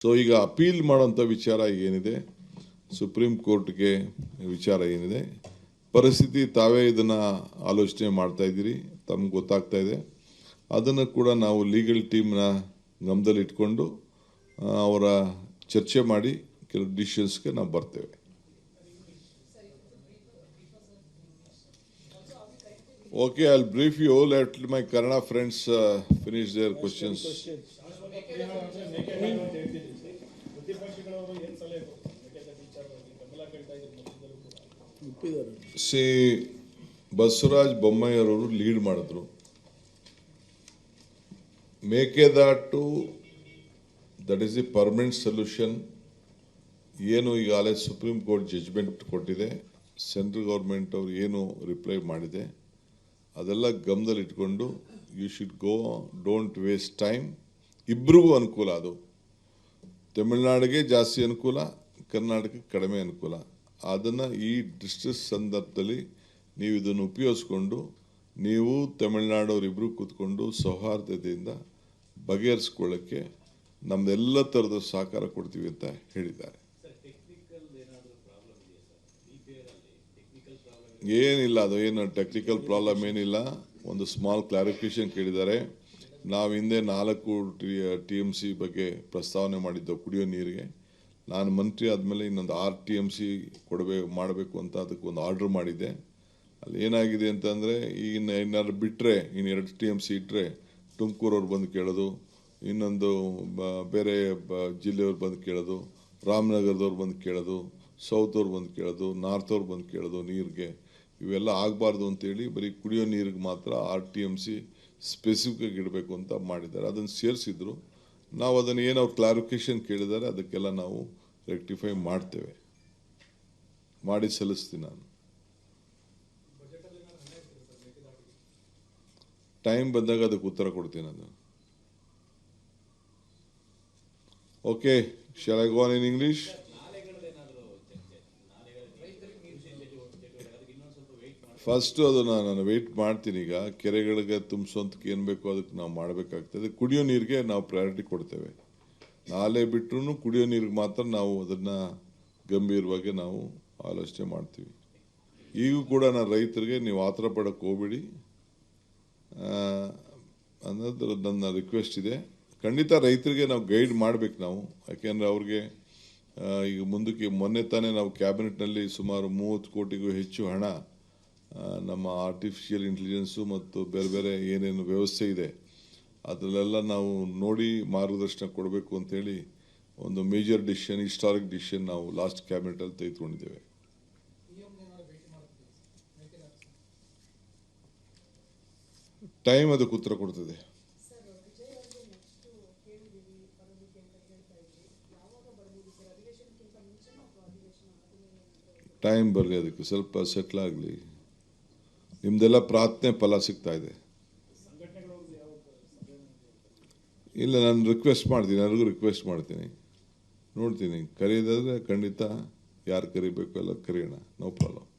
So ಈಗ appeal ಮಾಡೋಂಥ ವಿಚಾರ ಏನಿದೆ, ಸುಪ್ರೀಂ ಕೋರ್ಟ್ಗೆ ವಿಚಾರ ಏನಿದೆ, ಪರಿಸ್ಥಿತಿ ತಾವೇ ಇದನ್ನು ಆಲೋಚನೆ ಮಾಡ್ತಾ ಇದ್ದೀರಿ, ತಮ್ಗೆ ಗೊತ್ತಾಗ್ತಾ ಇದೆ. ಅದನ್ನು ಕೂಡ ನಾವು ಲೀಗಲ್ ಟೀಮ್ನ ಗಮನದಲ್ಲಿ ಇಟ್ಕೊಂಡು ಅವರ ಚರ್ಚೆ ಮಾಡಿ ಕೆಲವು ಡಿಸಿಷನ್ಸ್ಗೆ ನಾವು ಬರ್ತೇವೆ. Okay, I'll brief you. Let my Kannada friends finish their questions. See, Basavaraj ಬೊಮ್ಮಾಯಿಯವರು ಲೀಡ್ ಮಾಡಿದ್ರು. Mekedatu that is the permanent solution. ಏನು ಈಗಾಗಲೇ ಸುಪ್ರೀಂ ಕೋರ್ಟ್ ಜಡ್ಜ್ಮೆಂಟ್ ಕೊಟ್ಟಿದೆ, ಸೆಂಟ್ರಲ್ ಗೌರ್ಮೆಂಟ್ ಅವರು ಏನು ರಿಪ್ಲೈ ಮಾಡಿದೆ, ಅದೆಲ್ಲ ಗಮನದಲ್ಲಿ ಇಟ್ಕೊಂಡು you should go, don't waste time. ಇಬ್ಬರಿಗೂ ಅನುಕೂಲ. ಅದು ತಮಿಳುನಾಡಿಗೆ ಜಾಸ್ತಿ ಅನುಕೂಲ, ಕರ್ನಾಟಕಕ್ಕೆ ಕಡಿಮೆ ಅನುಕೂಲ. ಅದನ್ನು ಈ ಡಿಸ್ಟ್ರೆಸ್ ಸಂದರ್ಭದಲ್ಲಿ ನೀವು ಇದನ್ನು ಉಪಯೋಗಿಸ್ಕೊಂಡು ನೀವು ತಮಿಳುನಾಡವರಿಬ್ಬರು ಕೂತ್ಕೊಂಡು ಸೌಹಾರ್ದತೆಯಿಂದ ಬಗೆಹರಿಸ್ಕೊಳ್ಳೋಕ್ಕೆ ನಮ್ದೆಲ್ಲ ಥರದ ಸಹಕಾರ ಕೊಡ್ತೀವಿ ಅಂತ ಹೇಳಿದ್ದಾರೆ. ಏನಿಲ್ಲ, ಅದು ಏನು ಟೆಕ್ನಿಕಲ್ ಪ್ರಾಬ್ಲಮ್ ಏನಿಲ್ಲ. ಒಂದು ಸ್ಮಾಲ್ ಕ್ಲಾರಿಫಿಕೇಶನ್ ಕೇಳಿದ್ದಾರೆ. ನಾವು ಹಿಂದೆ 4 TMC ಬಗ್ಗೆ ಪ್ರಸ್ತಾವನೆ ಮಾಡಿದ್ದೆವು ಕುಡಿಯೋ ನೀರಿಗೆ. ನಾನು ಮಂತ್ರಿ ಆದಮೇಲೆ ಇನ್ನೊಂದು 6 TMC ಮಾಡಬೇಕು ಅಂತ ಅದಕ್ಕೆ ಒಂದು ಆರ್ಡರ್ ಮಾಡಿದ್ದೆ. ಅಲ್ಲಿ ಏನಾಗಿದೆ ಅಂತಂದರೆ, ಈಗ ಏನಾದ್ರು ಬಿಟ್ಟರೆ ಇನ್ನು 2 TMC ಇಟ್ಟರೆ ತುಮಕೂರವ್ರು ಬಂದು ಕೇಳೋದು, ಇನ್ನೊಂದು ಬೇರೆ ಜಿಲ್ಲೆಯವ್ರು ಬಂದು ಕೇಳೋದು, ರಾಮನಗರದವ್ರು ಬಂದು ಕೇಳೋದು, ಸೌತ್ ಅವ್ರು ಬಂದು ಕೇಳೋದು, ನಾರ್ತ್ ಅವ್ರು ಬಂದು ಕೇಳೋದು ನೀರಿಗೆ. ಇವೆಲ್ಲ ಆಗಬಾರ್ದು ಅಂತೇಳಿ ಬರೀ ಕುಡಿಯೋ ನೀರಿಗೆ ಮಾತ್ರ 6 TMC ಸ್ಪೆಸಿಫಿಕ್ ಇಡಬೇಕು ಅಂತ ಮಾಡಿದ್ದಾರೆ. ಅದನ್ನು ಸೇರಿಸಿದ್ರು. ನಾವು ಅದನ್ನು ಏನು ಅವ್ರು ಕ್ಲಾರಿಫಿಕೇಶನ್ ಕೇಳಿದ್ದಾರೆ ಅದಕ್ಕೆಲ್ಲ ನಾವು ರೆಕ್ಟಿಫೈ ಮಾಡ್ತೇವೆ, ಮಾಡಿ ಸಲ್ಲಿಸ್ತೀನಿ. ನಾನು ಟೈಮ್ ಬಂದಾಗ ಅದಕ್ಕೆ ಉತ್ತರ ಕೊಡ್ತೀನಿ. ಅದು okay. Shall I go on in English? First ಅದನ್ನು ನಾನು ವೆಯ್ಟ್ ಮಾಡ್ತೀನಿ. ಈಗ ಕೆರೆಗಳಿಗೆ ತುಂಬಿಸೋಂತಕ್ಕೆ ಏನು ಬೇಕೋ ಅದಕ್ಕೆ ನಾವು ಮಾಡಬೇಕಾಗ್ತದೆ. ಕುಡಿಯೋ ನೀರಿಗೆ ನಾವು ಪ್ರಯಾರಿಟಿ ಕೊಡ್ತೇವೆ. ನಾಲೆ ಬಿಟ್ಟರು ಕುಡಿಯೋ ನೀರಿಗೆ ಮಾತ್ರ ನಾವು ಅದನ್ನು ಗಂಭೀರವಾಗಿ ನಾವು ಆಲೋಚನೆ ಮಾಡ್ತೀವಿ. ಈಗೂ ಕೂಡ ನಾನು ರೈತರಿಗೆ ನೀವು ಆತರ ಪಡೋಕ್ಕೆ ಹೋಗ್ಬೇಡಿ ಅನ್ನೋದು ನನ್ನ ರಿಕ್ವೆಸ್ಟ್ ಇದೆ. ಖಂಡಿತ ರೈತರಿಗೆ ನಾವು ಗೈಡ್ ಮಾಡಬೇಕು ನಾವು. ಯಾಕೆಂದರೆ ಅವ್ರಿಗೆ ಈಗ ಮುಂದಕ್ಕೆ ಮೊನ್ನೆ ತಾನೇ ನಾವು ಕ್ಯಾಬಿನೆಟ್ನಲ್ಲಿ ಸುಮಾರು 30 ಕೋಟಿಗೂ ಹೆಚ್ಚು ಹಣ ನಮ್ಮ ಆರ್ಟಿಫಿಷಿಯಲ್ ಇಂಟೆಲಿಜೆನ್ಸು ಮತ್ತು ಬೇರೆ ಬೇರೆ ಏನೇನು ವ್ಯವಸ್ಥೆ ಇದೆ ಅದರಲ್ಲೆಲ್ಲ ನಾವು ನೋಡಿ ಮಾರ್ಗದರ್ಶನ ಕೊಡಬೇಕು ಅಂತೇಳಿ ಒಂದು ಮೇಜರ್ ಡಿಸಿಷನ್, ಹಿಸ್ಟಾರಿಕ್ ಡಿಸಿಷನ್ ನಾವು ಲಾಸ್ಟ್ ಕ್ಯಾಬಿನೆಟಲ್ಲಿ ತೆಗೆದುಕೊಂಡಿದ್ದೇವೆ. ಟೈಮ್ ಅದಕ್ಕೆ ಉತ್ತರ ಕೊಡ್ತದೆ. ಟೈಮ್ ಬರಲಿ, ಅದಕ್ಕೆ ಸ್ವಲ್ಪ ಸೆಟ್ಲ್ ಆಗಲಿ. ನಿಮ್ದೆಲ್ಲ ಪ್ರಾರ್ಥನೆ ಫಲ ಸಿಗ್ತಾ ಇದೆ. ಇಲ್ಲ, ನಾನು ರಿಕ್ವೆಸ್ಟ್ ಮಾಡ್ತೀನಿ, ಎಲ್ಲರಿಗೂ ರಿಕ್ವೆಸ್ಟ್ ಮಾಡ್ತೀನಿ. ನೋಡ್ತೀನಿ, ಕರೆಯೋದಾದರೆ ಖಂಡಿತ ಯಾರು ಕರಿಬೇಕು ಎಲ್ಲ ಕರೆಯೋಣ, ನೋ ಪ್ರಾಬ್ಲಮ್.